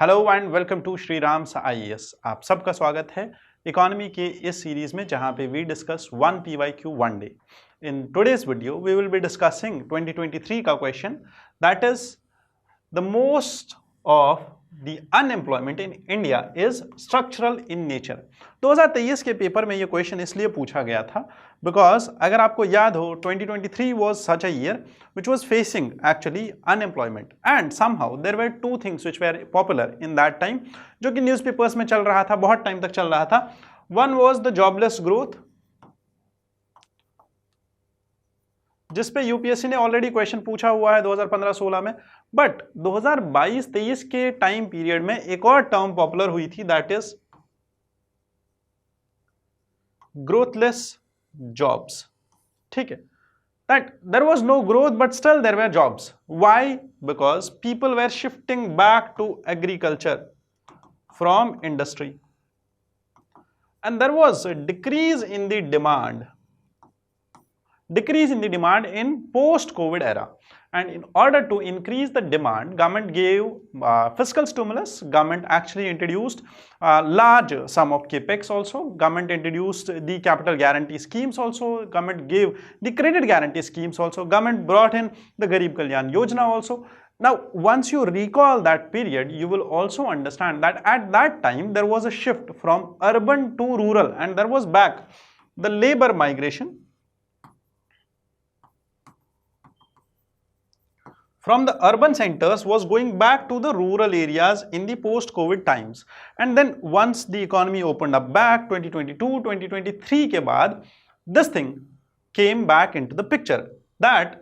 Hello and welcome to Shri Ram IAS. आप सबका स्वागत है इकोनॉमी के इस सीरीज में जहां पे we discuss one PYQ one day. In today's video we will be discussing 2023 का क्वेश्चन that is the most of the unemployment in India is structural in nature. 2023 के पेपर में ये क्वेश्चन इसलिए पूछा गया था बिकॉज अगर आपको याद हो 2023 was such a year which was facing actually unemployment and somehow there were two things which were popular in that time जो कि न्यूज़पेपर्स में चल रहा था, बहुत टाइम तक चल रहा था। One was the jobless growth जिस पे यूपीएससी ने ऑलरेडी क्वेश्चन पूछा हुआ है 2015-16 में, बट 2022-23 के टाइम पीरियड में एक और टर्म पॉपुलर हुई थी दैट इज ग्रोथलेस जॉब्स। ठीक है, that there was no growth but still there were jobs. Why? Because people were shifting back to agriculture from industry and there was a decrease in the demand in post-COVID era, and in order to increase the demand, government gave fiscal stimulus. Government actually introduced large sum of capex also. Government introduced the capital guarantee schemes also. Government gave the credit guarantee schemes also. Government brought in the Garib Kalyan Yojana also. Now, once you recall that period, you will also understand that at that time there was a shift from urban to rural, and there was back the labor migration from the urban centers was going back to the rural areas in the post-COVID times. And then once the economy opened up back 2022, 2023 के बाद this thing came back into the picture that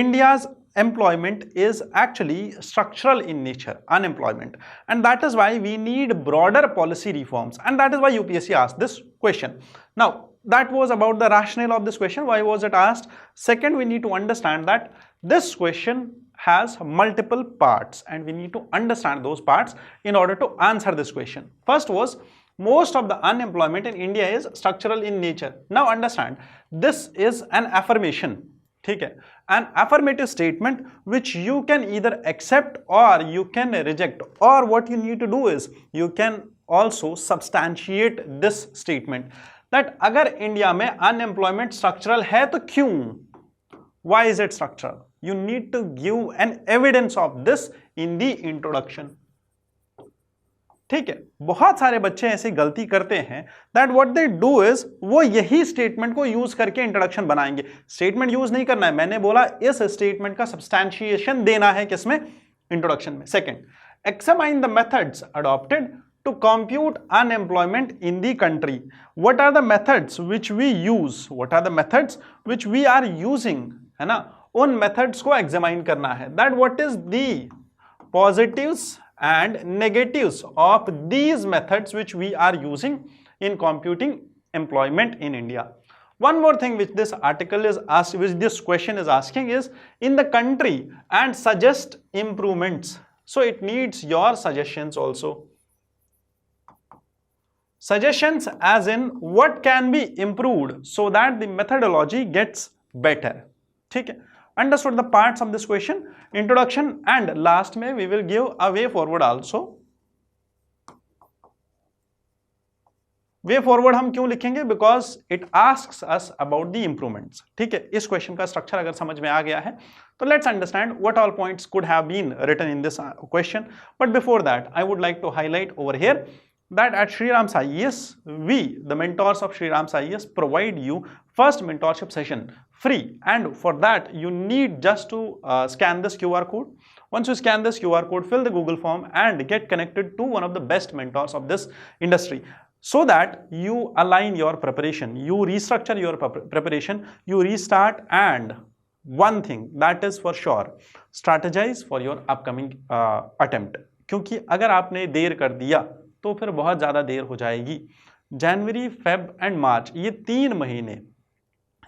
India's employment is actually structural in nature, unemployment, and that is why we need broader policy reforms, and that is why UPSC asked this question. Now, that was about the rationale of this question. Why was it asked? Second, we need to understand that this question has multiple parts and we need to understand those parts in order to answer this question. First was, most of the unemployment in India is structural in nature. Now understand, this is an affirmation. ठीक है, an affirmative statement which you can either accept or you can reject, or what you need to do is you can also substantiate this statement that अगर India में unemployment structural है तो क्यों? Why is it structural? You need to give an evidence of this in the introduction. ठीक है, बहुत सारे बच्चे ऐसी गलती करते हैं that what they do is वो यही स्टेटमेंट को यूज करके इंट्रोडक्शन बनाएंगे। स्टेटमेंट यूज नहीं करना है, मैंने बोला इस स्टेटमेंट का सब्सटैंशिएशन देना है किसमें? इंट्रोडक्शन में। Second, examine the methods adopted to compute unemployment in the country. What are the methods which we use? What are the methods which we are using? है ना, उन मेथड्स को एग्जामाइन करना है that what is the positives and negatives of these methods which we are using in computing employment in India. One more thing which this article is asked, which this question is asking is in the country and suggest improvements. So it needs your suggestions also. Suggestions as in what can be improved so that the methodology gets better. ठीक है, understood the parts of this question, introduction, and last में we will give a way forward also. Way forward हम क्यों लिखेंगे? Because it asks us about the improvements. ठीक है, इस question का स्ट्रक्चर अगर समझ में आ गया है तो let's understand what all points could have been written in this question. But before that, I would like to highlight over here that at Shri Ram's IAS, we, the mentors of Shri Ram's IAS, provide you first mentorship session free, and for that you need just to scan this QR code. Once you scan this QR code, fill the Google form and get connected to one of the best mentors of this industry so that you align your preparation, you restructure your preparation, you restart, and one thing that is for sure, strategize for your upcoming attempt. क्योंकि अगर आपने देर कर दिया तो फिर बहुत ज़्यादा देर हो जाएगी। जनवरी, फेब एंड मार्च, ये 3 महीने,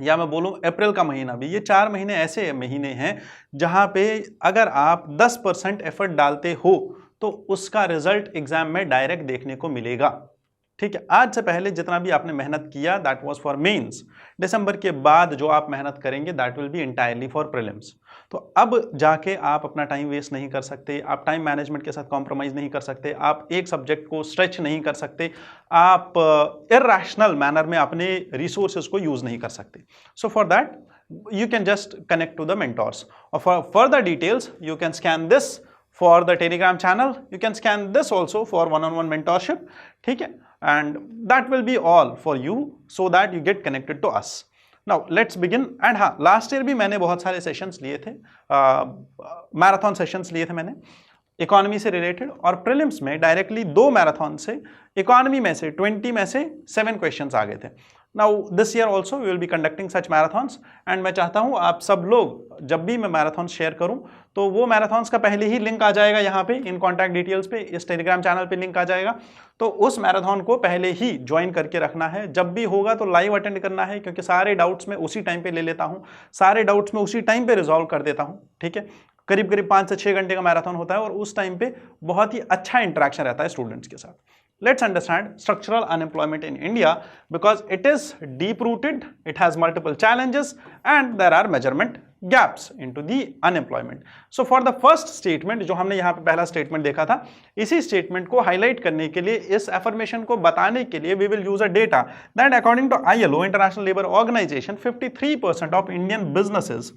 या मैं बोलूँ अप्रैल का महीना भी, ये 4 महीने ऐसे महीने हैं जहाँ पे अगर आप 10% एफर्ट डालते हो तो उसका रिजल्ट एग्जाम में डायरेक्ट देखने को मिलेगा। ठीक है, आज से पहले जितना भी आपने मेहनत किया दैट वाज फॉर मेंस। दिसंबर के बाद जो आप मेहनत करेंगे that will B entirely for prelims. तो अब जाके आप अपना टाइम वेस्ट नहीं कर सकते, आप टाइम मैनेजमेंट के साथ कॉम्प्रोमाइज नहीं कर सकते, आप एक सब्जेक्ट को स्ट्रेच नहीं कर सकते, आप इरैशनल मैनर में अपने रिसोर्सेज को यूज नहीं कर सकते। So for that you can just connect to the mentors, or for further details you can scan this for the Telegram channel, you can scan this also for one-on-one mentorship, ठीक है, and that will be all for you so that you get connected to us. Now let's begin. And हाँ, last year भी मैंने बहुत सारे sessions लिए थे, marathon sessions लिए थे मैंने इकोनॉमी से रिलेटेड, और प्रीलिम्स में डायरेक्टली 2 मैराथन से इकोनॉमी में से 20 में से 7 क्वेश्चंस आ गए थे। Now this year also we will be conducting such marathons, and मैं चाहता हूं आप सब लोग जब भी मैं मैराथन शेयर करूं तो वो मैराथन्स का पहले ही लिंक आ जाएगा यहाँ पे इन कॉन्टैक्ट डिटेल्स पे, इस टेलीग्राम चैनल पे लिंक आ जाएगा, तो उस मैराथन को पहले ही ज्वाइन करके रखना है। जब भी होगा तो लाइव अटेंड करना है, क्योंकि सारे डाउट्स मैं उसी टाइम पे ले लेता हूँ, सारे डाउट्स मैं उसी टाइम पे रिजॉल्व कर देता हूँ। ठीक है, करीब करीब 5 से 6 घंटे का मैराथन होता है और उस टाइम पे बहुत ही अच्छा इंटरेक्शन रहता है स्टूडेंट्स के साथ। Let's understand structural unemployment in India because it is deep rooted, it has multiple challenges and there are measurement gaps into the unemployment. So for the first statement, जो हमने यहाँ पे पहला statement देखा था, इसी statement को highlight करने के लिए, इस affirmation को बताने के लिए we will use a data that according to ILO, International Labour Organization, 53% of Indian businesses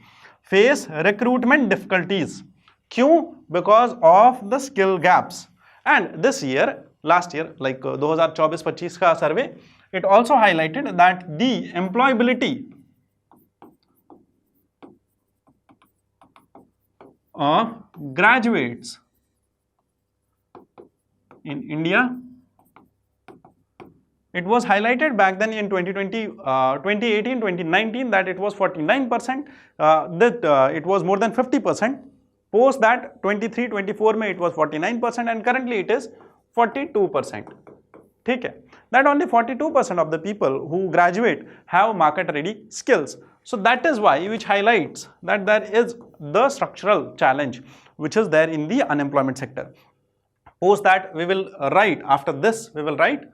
face recruitment difficulties. क्यों? Because of the skill gaps. And this year, last year, like 2024-25 का survey, it also highlighted that the employability of graduates in India, it was highlighted back then in 2020, 2018, 2019 that it was 49%, that it was more than 50%. Post that 23-24 में it was 49% and currently it is 42%. ठीक है, that only 42% of the people who graduate have market ready skills. So that is why, which highlights that there is the structural challenge which is there in the unemployment sector. Post that we will write, after this we will write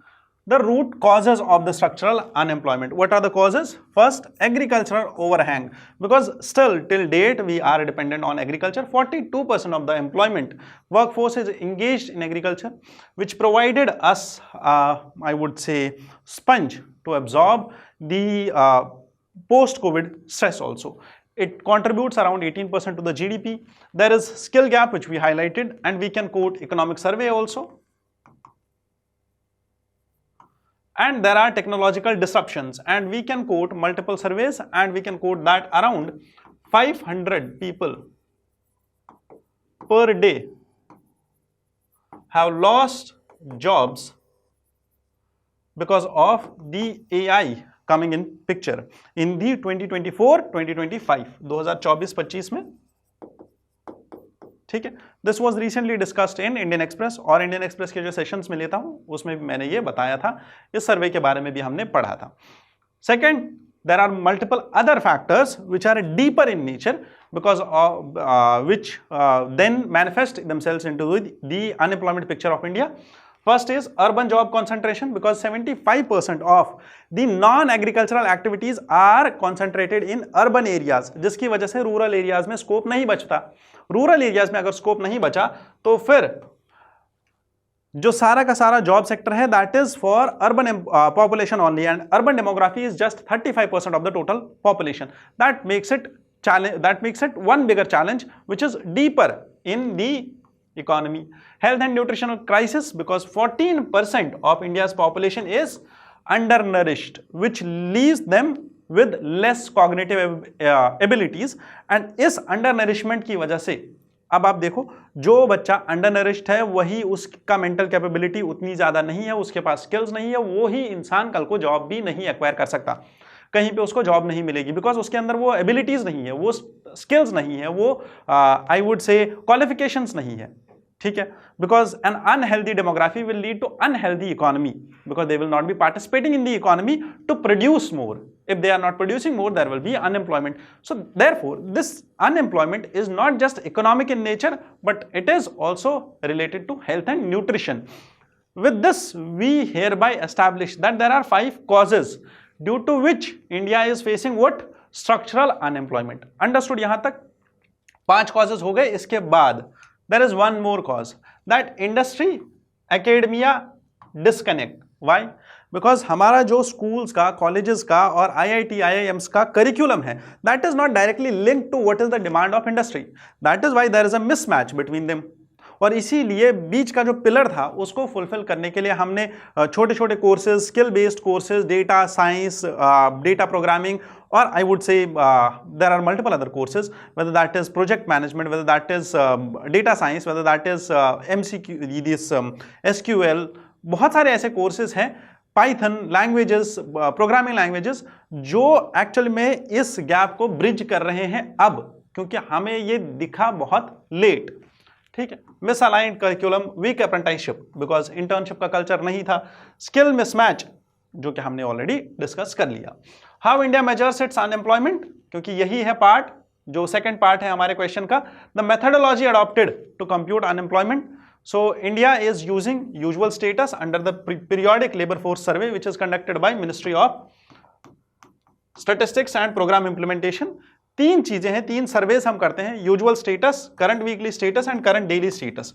the root causes of the structural unemployment. What are the causes? First, agricultural overhang, because still till date we are dependent on agriculture. 42% of the employment workforce is engaged in agriculture, which provided us, I would say, sponge to absorb the post-COVID stress also. It contributes around 18% to the GDP. There is skill gap which we highlighted, and we can quote economic survey also. And there are technological disruptions, and we can quote multiple surveys, and we can quote that around 500 people per day have lost jobs because of the AI coming in picture in the 2024-2025, 2024-25 में, ठीक है। This was recently discussed in Indian express, और Indian express के जो sessions में लेता हूं उसमें भी मैंने ये बताया था, इस सर्वे के बारे में भी हमने पढ़ा था। Second, there are multiple other factors which are deeper in nature because of which then manifest themselves into the unemployment picture of India. First is urban job concentration, because 75% of the non-agricultural activities are concentrated in urban areas, जिसकी वजह से rural areas में scope नहीं बचता। Rural areas में अगर scope नहीं बचा तो फिर जो सारा का सारा जॉब सेक्टर है that is for urban population only, and urban demography is just 35% of the total population. That makes it one bigger challenge which is deeper in the economy. Health and nutritional crisis, because 14% of India's population is undernourished, which leaves them with less cognitive abilities, and इस undernourishment की वजह से अब आप देखो, जो बच्चा अंडरनरिश्ड है वही उसका मेंटल कैपेबिलिटी उतनी ज्यादा नहीं है, उसके पास स्किल्स नहीं है, वो ही इंसान कल को जॉब भी नहीं एक्वायर कर सकता, कहीं पे उसको जॉब नहीं मिलेगी, बिकॉज उसके अंदर वो एबिलिटीज नहीं है, वो स्किल्स नहीं है, वो आई वुड से क्वालिफिकेशंस नहीं है, ठीक है। Because an unhealthy demography will lead to unhealthy economy, because they will not be participating in the economy to produce more. If they are not producing more, there will be unemployment. So therefore, this unemployment is not just economic in nature, but it is also related to health and nutrition. With this, we hereby establish that there are 5 causes due to which India is facing what? Structural unemployment. Understood? यहां तक 5 causes हो गए. इसके बाद there is one more cause, that industry academia disconnect. Why? Because हमारा जो schools का, colleges का और IIT, IIMs का curriculum है, that is not directly linked to what is the demand of industry. That is why there is a mismatch between them. और इसीलिए बीच का जो पिलर था उसको फुलफिल करने के लिए हमने छोटे छोटे courses, skill based courses, data science, data programming, और I would say there are multiple other courses, whether that is project management, whether that is data science, whether that is MCQ, this SQL, बहुत सारे ऐसे कोर्सेज हैं, Python languages, programming languages, जो actual में इस gap को ब्रिज कर रहे हैं अब, क्योंकि हमें ये दिखा बहुत लेट. ठीक है. Misaligned curriculum, weak apprenticeship because internship का कल्चर नहीं था, स्किल मिसमैच जो कि हमने ऑलरेडी डिस्कस कर लिया. How India measures it's unemployment, क्योंकि यही है पार्ट जो सेकंड पार्ट है हमारे क्वेश्चन का. The methodology adopted to compute unemployment. So India is using usual status under the periodic labour force survey which is conducted by ministry of statistics and programme implementation. 3 चीजें हैं, 3 surveys हम करते हैं, usual status, current weekly status and current daily status.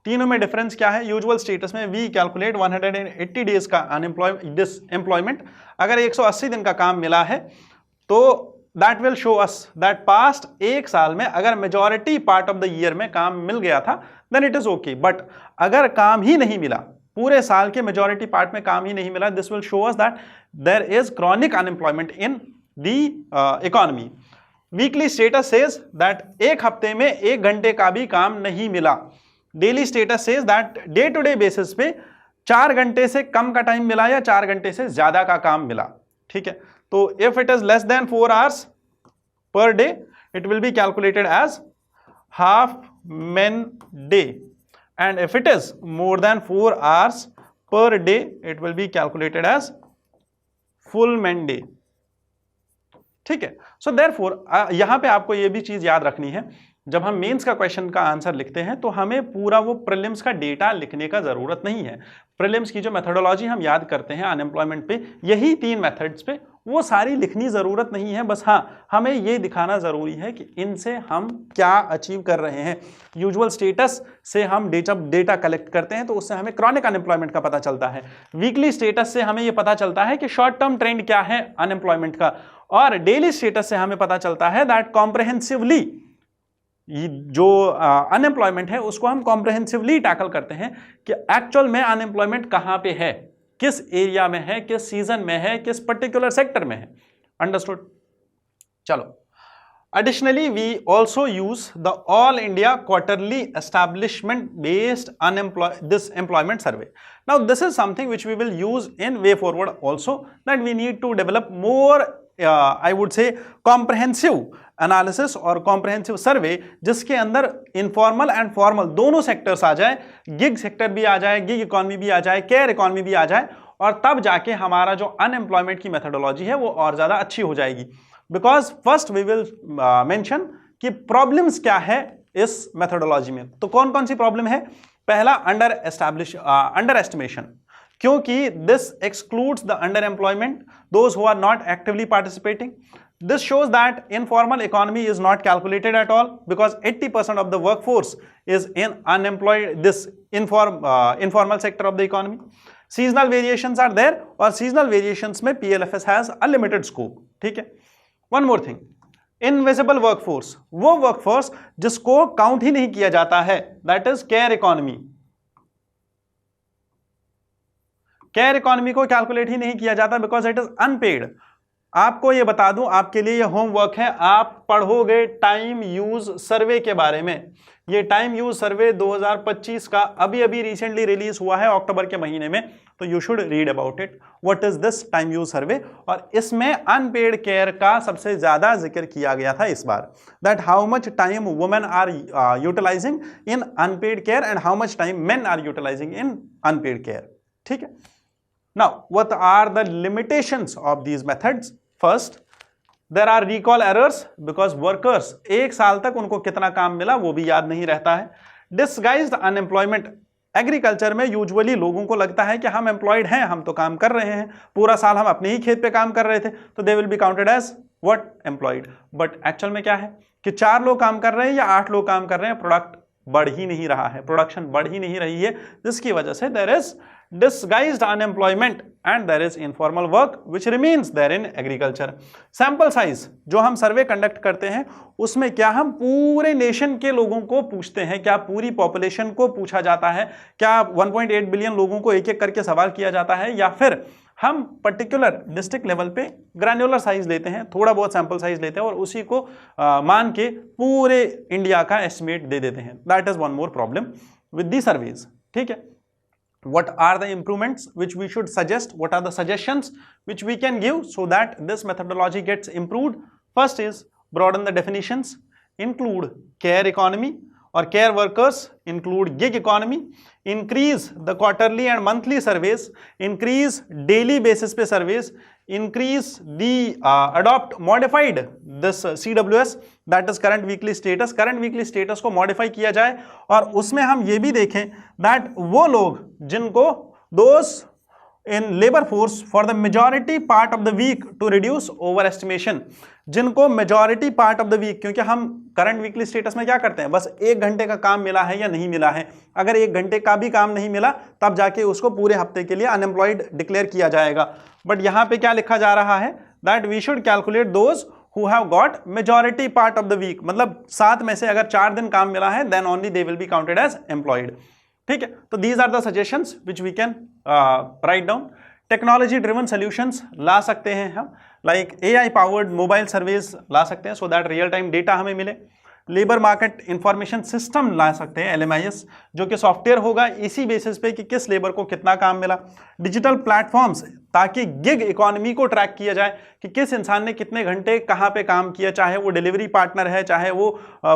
तीनों में difference क्या है? Usual status में वी कैलकुलेट 180 डेज का अनएम्प्लॉयमेंट. अगर 180 दिन का काम मिला है तो that will show us that past 1 साल में अगर majority part of the year में काम मिल गया था then it is okay. But अगर काम ही नहीं मिला, पूरे साल के मेजॉरिटी पार्ट में काम ही नहीं मिला, this will show us that there is chronic unemployment in the economy. Weekly status says that 1 हफ्ते में 1 घंटे का भी काम नहीं मिला. Daily status says that day to day basis पे 4 घंटे से कम का टाइम मिला या 4 घंटे से ज्यादा का काम मिला. ठीक है. तो if it is less than 4 hours per day it will be calculated as half man day, and if it is more than 4 hours per day it will be calculated as full man day. ठीक है. So therefore यहां पे आपको ये भी चीज याद रखनी है, जब हम मेंस का क्वेश्चन का आंसर लिखते हैं तो हमें पूरा वो प्रीलिम्स का डेटा लिखने का जरूरत नहीं है. प्रीलिम्स की जो मेथोडोलॉजी हम याद करते हैं अनएम्प्लॉयमेंट पे, यही 3 मेथड्स पे, वो सारी लिखनी जरूरत नहीं है. बस हाँ, हमें ये दिखाना जरूरी है कि इनसे हम क्या अचीव कर रहे हैं. यूजुअल स्टेटस से हम डेटा कलेक्ट करते हैं तो उससे हमें क्रॉनिक अनएम्प्लॉयमेंट का पता चलता है. वीकली स्टेटस से हमें ये पता चलता है कि शॉर्ट टर्म ट्रेंड क्या है अनएम्प्लॉयमेंट का, और डेली स्टेटस से हमें पता चलता है दैट कॉम्प्रहेंसिवली जो अनएम्प्लॉयमेंट है उसको हम कॉम्प्रहेंसिवली टैकल करते हैं कि एक्चुअल में अनएम्प्लॉयमेंट कहां पे है, किस एरिया में है, किस सीजन में है, किस पर्टिकुलर सेक्टर में है. अंडरस्टूड. चलो. Additionally, we also use the All India Quarterly Establishment Based this employment survey. Now, this is something which we will use in way forward also, that we need to develop more, I would say, comprehensive analysis और comprehensive survey, जिसके अंदर informal and formal दोनों sectors आ जाए, gig sector भी आ जाए, gig economy भी आ जाए, care economy भी आ जाए, और तब जाके हमारा जो unemployment की methodology है वो और ज़्यादा अच्छी हो जाएगी. Because first we will mention कि प्रॉब्लम्स क्या है इस मेथोडोलॉजी में. तो कौन कौन सी प्रॉब्लम है? पहला अंडर एस्टिमेशन, क्योंकि this excludes the under employment, those who are not actively participating. This shows that informal economy is not calculated at all because 80% of the workforce is in unemployed, this informal sector of the economy. Seasonal variations are there और seasonal variations में PLFS has a limited scope. ठीक है. One more thing, invisible workforce, वो workforce जिसको count ही नहीं किया जाता है, that is care economy. care economy को कैलकुलेट ही नहीं किया जाता because it is unpaid. आपको ये बता दूं, आपके लिए ये होमवर्क है, आप पढ़ोगे टाइम यूज सर्वे के बारे में. ये टाइम यूज सर्वे 2025 का अभी रिसेंटली रिलीज हुआ है अक्टूबर के महीने में, तो you should read about it. What is this time use survey? और इसमें अनपेड केयर का सबसे ज्यादा जिक्र किया गया था इस बार, that how much time women are utilizing in unpaid care and how much time men are utilizing in unpaid care. ठीक है. Now what are the limitations of these methods? First, there are recall errors because workers 1 साल तक उनको कितना काम मिला वो भी याद नहीं रहता है. डिसगाइज्ड अनएम्प्लॉयमेंट, एग्रीकल्चर में यूजुअली लोगों को लगता है कि हम एम्प्लॉयड हैं, हम तो काम कर रहे हैं, पूरा साल हम अपने ही खेत पे काम कर रहे थे, तो they will be counted as what, employed. But actual में क्या है कि 4 लोग काम कर रहे हैं या 8 लोग काम कर रहे हैं, प्रोडक्ट बढ़ ही नहीं रहा है, प्रोडक्शन बढ़ ही नहीं रही है, जिसकी वजह से there is disguised unemployment and there is informal work which remains there in agriculture. Sample size जो हम सर्वे कंडक्ट करते हैं उसमें क्या हम पूरे नेशन के लोगों को पूछते हैं, क्या पूरी पॉपुलेशन को पूछा जाता है, क्या 1.8 बिलियन लोगों को एक एक करके सवाल किया जाता है, या फिर हम पर्टिकुलर डिस्ट्रिक्ट लेवल पे ग्रैन्युलर साइज लेते हैं, थोड़ा बहुत सैंपल साइज लेते हैं और उसी को मान के पूरे इंडिया का एस्टिमेट दे देते हैं। That is one more problem with the surveys. ठीक है, what are the improvements which we should suggest, what are the suggestions which we can give so that this methodology gets improved? First is broaden the definitions, include care economy or care workers, include gig economy, increase the quarterly and monthly surveys, increase daily basis पे surveys, increase the adopt modified this CWS, that is current weekly status, current weekly status को modify किया जाए और उसमें हम ये भी देखें that वो लोग जिनको those in labor force for the majority part of the week to reduce overestimation, जिनको majority part of the week, क्योंकि हम करंट वीकली स्टेटस में क्या करते हैं, बस 1 घंटे का काम मिला है या नहीं मिला है, अगर 1 घंटे का भी काम नहीं मिला तब जाके उसको पूरे हफ्ते के लिए अनएम्प्लॉयड डिक्लेयर किया जाएगा। बट यहाँ पे क्या लिखा जा रहा है that we should calculate those who have got majority part of the week, मतलब 7 में से अगर 4 दिन काम मिला है then only they will be counted as employed. ठीक है, तो these are the suggestions which we can write down. Technology driven solutions ला सकते हैं हम, like AI powered mobile service ला सकते हैं so that real time data हमें मिले। लेबर मार्केट इंफॉर्मेशन सिस्टम ला सकते हैं LMIS, जो कि सॉफ्टवेयर होगा इसी बेसिस पे कि किस लेबर को कितना काम मिला। डिजिटल प्लेटफॉर्म्स ताकि गिग इकोनॉमी को ट्रैक किया जाए कि किस इंसान ने कितने घंटे कहाँ पे काम किया, चाहे वो डिलीवरी पार्टनर है, चाहे वो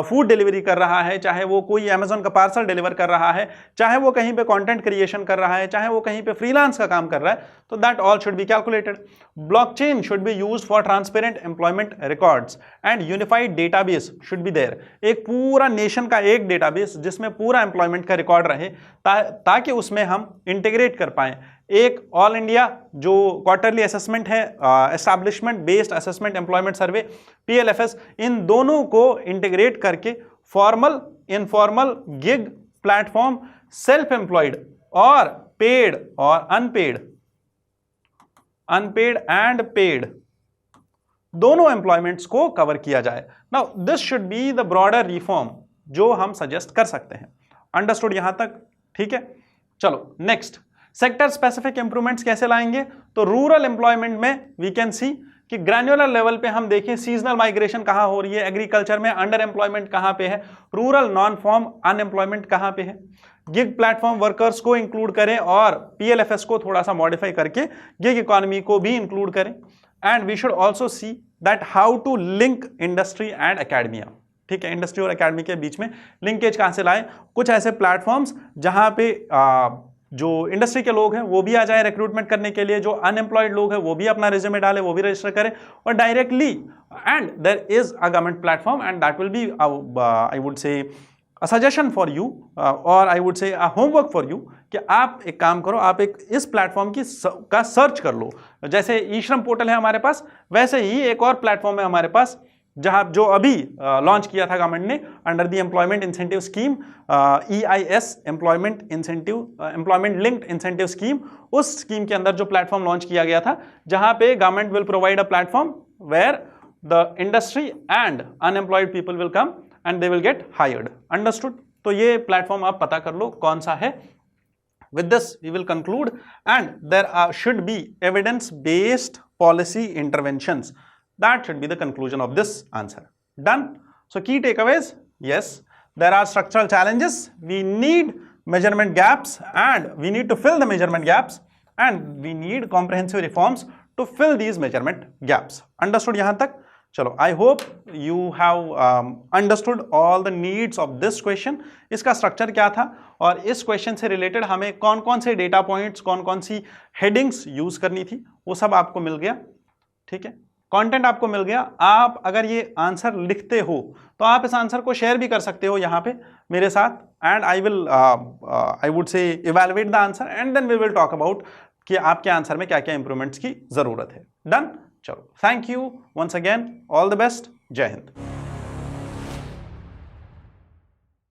फूड डिलीवरी कर रहा है, चाहे वो कोई अमेजोन का पार्सल डिलीवर कर रहा है, चाहे वो कहीं पे कंटेंट क्रिएशन कर रहा है, चाहे वो कहीं पे फ्रीलांस का काम कर रहा है, तो that all should be calculated. Blockchain should be used for transparent employment records and unified database should be there, एक पूरा नेशन का एक डेटाबेस जिसमें पूरा एम्प्लॉयमेंट का रिकॉर्ड रहे ताकि उसमें हम इंटीग्रेट कर पाएं। एक ऑल इंडिया जो क्वार्टरली असेसमेंट है, एस्टैब्लिशमेंट बेस्ड असेसमेंट एम्प्लॉयमेंट सर्वे PLFS, इन दोनों को इंटीग्रेट करके formal, informal, gig, platform, self employed और पेड और अनपेड एंड पेड दोनों एम्प्लॉयमेंट्स को कवर किया जाए। Now this should be the broader reform जो हम सजेस्ट कर सकते हैं। अंडरस्टूड यहां तक? ठीक है, चलो नेक्स्ट, सेक्टर स्पेसिफिक इंप्रूवमेंट्स कैसे लाएंगे? तो रूरल एम्प्लॉयमेंट में वी कैन सी कि ग्रैन्युलर लेवल पे हम देखें सीजनल माइग्रेशन कहां हो रही है, एग्रीकल्चर में अंडर एम्प्लॉयमेंट कहां पे है, रूरल नॉन फॉर्म अनएम्प्लॉयमेंट कहां पे है। गिग प्लेटफॉर्म वर्कर्स को इंक्लूड करें और PLFS को थोड़ा सा मॉडिफाई करके गिग इकोनॉमी को भी इंक्लूड करें। And we should also see that how to link industry and academia. ठीक है, इंडस्ट्री और एकेडमी के बीच में लिंकेज कहां से लाएं? कुछ ऐसे प्लेटफॉर्म्स जहां पे जो इंडस्ट्री के लोग हैं वो भी आ जाए रिक्रूटमेंट करने के लिए, जो अनएम्प्लॉयड लोग हैं वो भी अपना रिज्यूमे डालें, वो भी रजिस्टर करें और directly, and there is a government platform and that will be I would say a suggestion for you और I would say a homework for you कि आप एक काम करो, आप एक इस प्लेटफॉर्म का सर्च कर लो। जैसे ई श्रम पोर्टल है हमारे पास, वैसे ही एक और प्लेटफॉर्म है हमारे पास जहां जो अभी लॉन्च किया था गवर्नमेंट ने under the employment incentive scheme, EIS employment linked incentive scheme. उस स्कीम के अंदर जो प्लेटफॉर्म लॉन्च किया गया था जहां पे government will provide a platform where the industry and unemployed people will come and they will get hired. Understood? तो ये प्लेटफॉर्म आप पता कर लो कौन सा है। With this we will conclude and there should be evidence based policy interventions. That should be the conclusion of this answer. Done? So key takeaways, yes, there are structural challenges, we need measurement gaps and we need to fill the measurement gaps and we need comprehensive reforms to fill these measurement gaps. Understood yahan tak? चलो, I hope you have understood all the needs of this question. इसका structure क्या था और इस question से related हमें कौन कौन से डेटा पॉइंट्स, कौन कौन सी हेडिंग्स यूज करनी थी, वो सब आपको मिल गया। ठीक है, कंटेंट आपको मिल गया। आप अगर ये आंसर लिखते हो तो आप इस आंसर को शेयर भी कर सकते हो यहाँ पे मेरे साथ, and I would say evaluate the answer and then we will talk about कि आपके आंसर में क्या क्या इंप्रूवमेंट्स की जरूरत है। डन? चलो, thank you once again, all the best, Jai Hind.